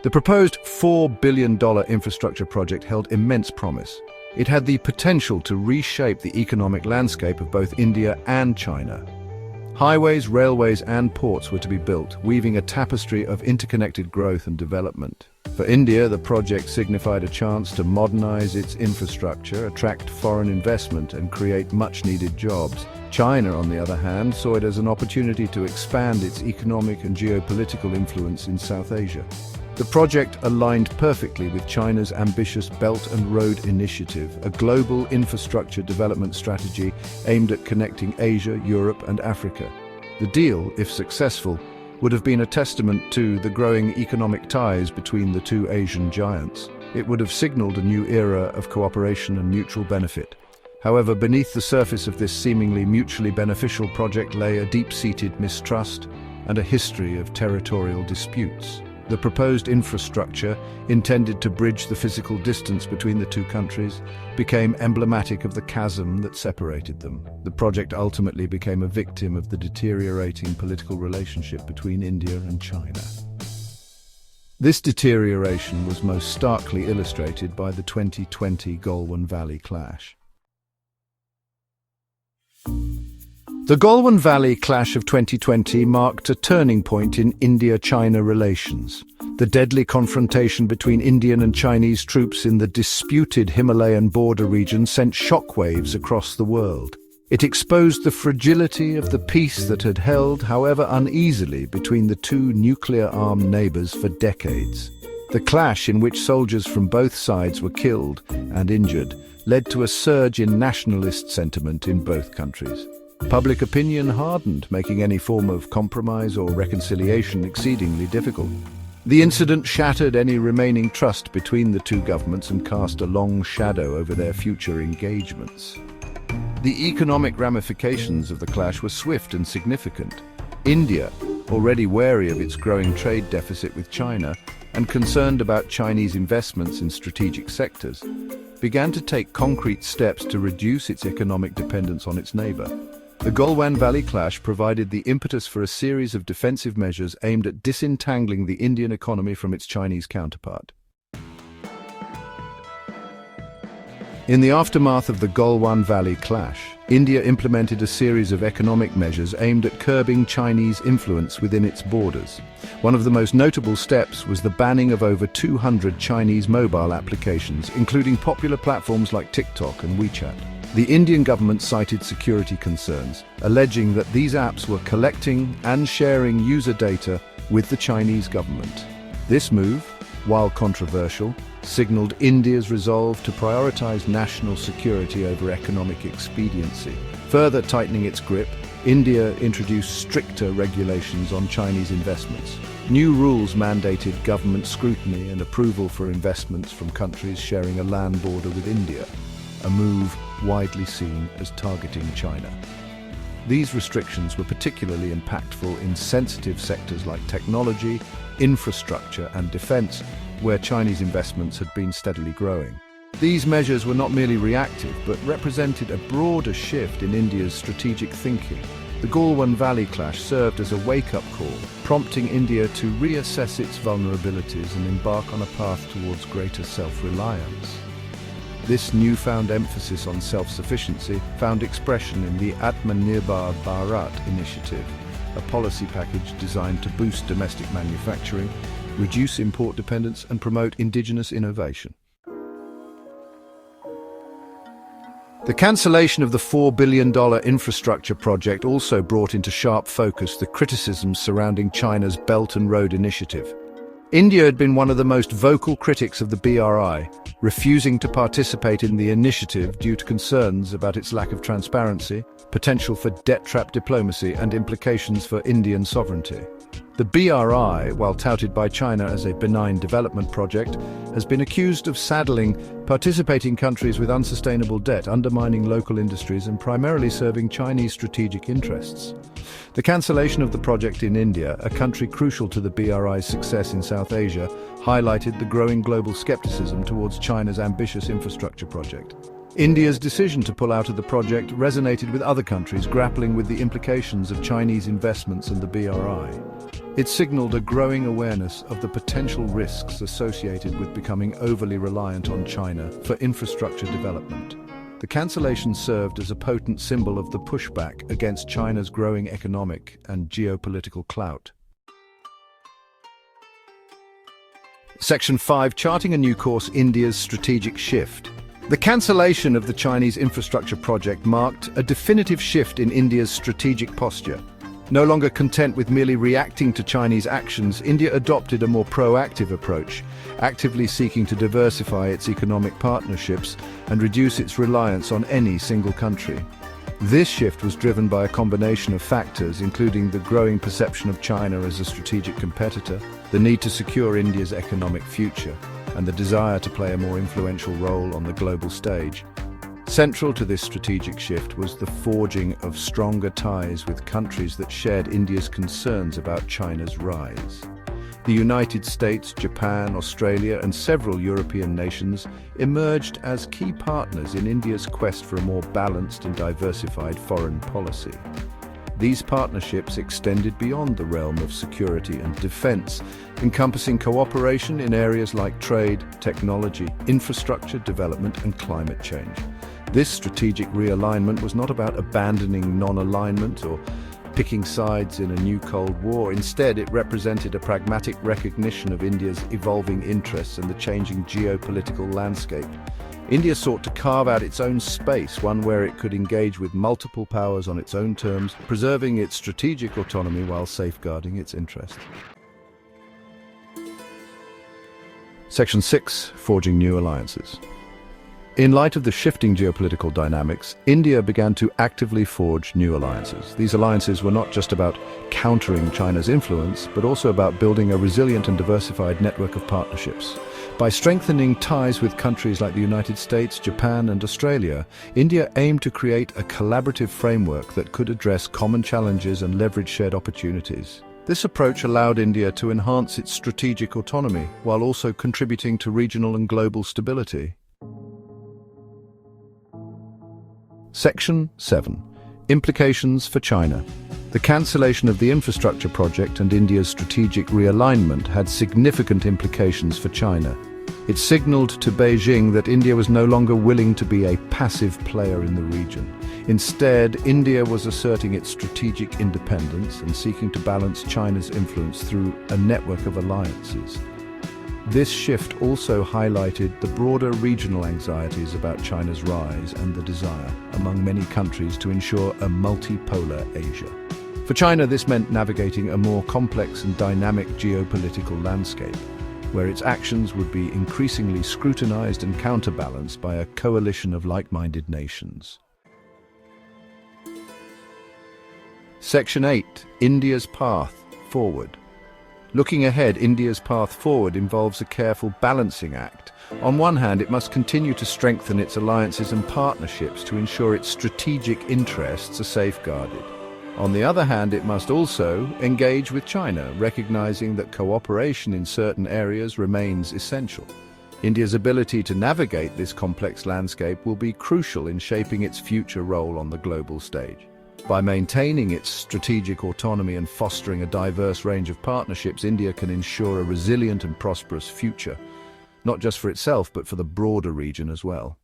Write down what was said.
The proposed $4 billion infrastructure project held immense promise. It had the potential to reshape the economic landscape of both India and China. Highways, railways, and ports were to be built, weaving a tapestry of interconnected growth and development. For India, the project signified a chance to modernize its infrastructure, attract foreign investment, and create much-needed jobs. China, on the other hand, saw it as an opportunity to expand its economic and geopolitical influence in South Asia. The project aligned perfectly with China's ambitious Belt and Road Initiative, a global infrastructure development strategy aimed at connecting Asia, Europe, and Africa. The deal, if successful, would have been a testament to the growing economic ties between the two Asian giants. It would have signaled a new era of cooperation and mutual benefit. However, beneath the surface of this seemingly mutually beneficial project lay a deep-seated mistrust and a history of territorial disputes. The proposed infrastructure, intended to bridge the physical distance between the two countries, became emblematic of the chasm that separated them. The project ultimately became a victim of the deteriorating political relationship between India and China. This deterioration was most starkly illustrated by the 2020 Galwan Valley clash. The Galwan Valley clash of 2020 marked a turning point in India-China relations. The deadly confrontation between Indian and Chinese troops in the disputed Himalayan border region sent shockwaves across the world. It exposed the fragility of the peace that had held, however uneasily, between the two nuclear-armed neighbors for decades. The clash, in which soldiers from both sides were killed and injured, led to a surge in nationalist sentiment in both countries. Public opinion hardened, making any form of compromise or reconciliation exceedingly difficult. The incident shattered any remaining trust between the two governments and cast a long shadow over their future engagements. The economic ramifications of the clash were swift and significant. India, already wary of its growing trade deficit with China and concerned about Chinese investments in strategic sectors, began to take concrete steps to reduce its economic dependence on its neighbor. The Galwan Valley clash provided the impetus for a series of defensive measures aimed at disentangling the Indian economy from its Chinese counterpart. In the aftermath of the Galwan Valley clash, India implemented a series of economic measures aimed at curbing Chinese influence within its borders. One of the most notable steps was the banning of over 200 Chinese mobile applications, including popular platforms like TikTok and WeChat. The Indian government cited security concerns, alleging that these apps were collecting and sharing user data with the Chinese government. This move, while controversial, signaled India's resolve to prioritize national security over economic expediency. Further tightening its grip, India introduced stricter regulations on Chinese investments. New rules mandated government scrutiny and approval for investments from countries sharing a land border with India, a move widely seen as targeting China. These restrictions were particularly impactful in sensitive sectors like technology, infrastructure, and defense, where Chinese investments had been steadily growing. These measures were not merely reactive, but represented a broader shift in India's strategic thinking. The Galwan Valley clash served as a wake-up call, prompting India to reassess its vulnerabilities and embark on a path towards greater self-reliance. This newfound emphasis on self-sufficiency found expression in the Atmanirbhar Bharat initiative, a policy package designed to boost domestic manufacturing, reduce import dependence, and promote indigenous innovation. The cancellation of the $4 billion infrastructure project also brought into sharp focus the criticisms surrounding China's Belt and Road Initiative. India had been one of the most vocal critics of the BRI, refusing to participate in the initiative due to concerns about its lack of transparency, potential for debt-trap diplomacy, and implications for Indian sovereignty. The BRI, while touted by China as a benign development project, has been accused of saddling participating countries with unsustainable debt, undermining local industries, and primarily serving Chinese strategic interests. The cancellation of the project in India, a country crucial to the BRI's success in South Asia, highlighted the growing global skepticism towards China's ambitious infrastructure project. India's decision to pull out of the project resonated with other countries grappling with the implications of Chinese investments and the BRI. It signaled a growing awareness of the potential risks associated with becoming overly reliant on China for infrastructure development. The cancellation served as a potent symbol of the pushback against China's growing economic and geopolitical clout. Section 5. Charting a new course: India's strategic shift. The cancellation of the Chinese infrastructure project marked a definitive shift in India's strategic posture. No longer content with merely reacting to Chinese actions, India adopted a more proactive approach, actively seeking to diversify its economic partnerships and reduce its reliance on any single country. This shift was driven by a combination of factors, including the growing perception of China as a strategic competitor, the need to secure India's economic future, and the desire to play a more influential role on the global stage. Central to this strategic shift was the forging of stronger ties with countries that shared India's concerns about China's rise. The United States, Japan, Australia, and several European nations emerged as key partners in India's quest for a more balanced and diversified foreign policy. These partnerships extended beyond the realm of security and defense, encompassing cooperation in areas like trade, technology, infrastructure development, and climate change. This strategic realignment was not about abandoning non-alignment or picking sides in a new Cold War. Instead, it represented a pragmatic recognition of India's evolving interests and the changing geopolitical landscape. India sought to carve out its own space, one where it could engage with multiple powers on its own terms, preserving its strategic autonomy while safeguarding its interests. Section 6. Forging new alliances. In light of the shifting geopolitical dynamics, India began to actively forge new alliances. These alliances were not just about countering China's influence, but also about building a resilient and diversified network of partnerships. By strengthening ties with countries like the United States, Japan, and Australia, India aimed to create a collaborative framework that could address common challenges and leverage shared opportunities. This approach allowed India to enhance its strategic autonomy, while also contributing to regional and global stability. Section 7. Implications for China. The cancellation of the infrastructure project and India's strategic realignment had significant implications for China. It signaled to Beijing that India was no longer willing to be a passive player in the region. Instead, India was asserting its strategic independence and seeking to balance China's influence through a network of alliances. This shift also highlighted the broader regional anxieties about China's rise and the desire among many countries to ensure a multipolar Asia. For China, this meant navigating a more complex and dynamic geopolitical landscape, where its actions would be increasingly scrutinized and counterbalanced by a coalition of like-minded nations. Section 8. India's path forward. Looking ahead, India's path forward involves a careful balancing act. On one hand, it must continue to strengthen its alliances and partnerships to ensure its strategic interests are safeguarded. On the other hand, it must also engage with China, recognizing that cooperation in certain areas remains essential. India's ability to navigate this complex landscape will be crucial in shaping its future role on the global stage. By maintaining its strategic autonomy and fostering a diverse range of partnerships, India can ensure a resilient and prosperous future, not just for itself, but for the broader region as well.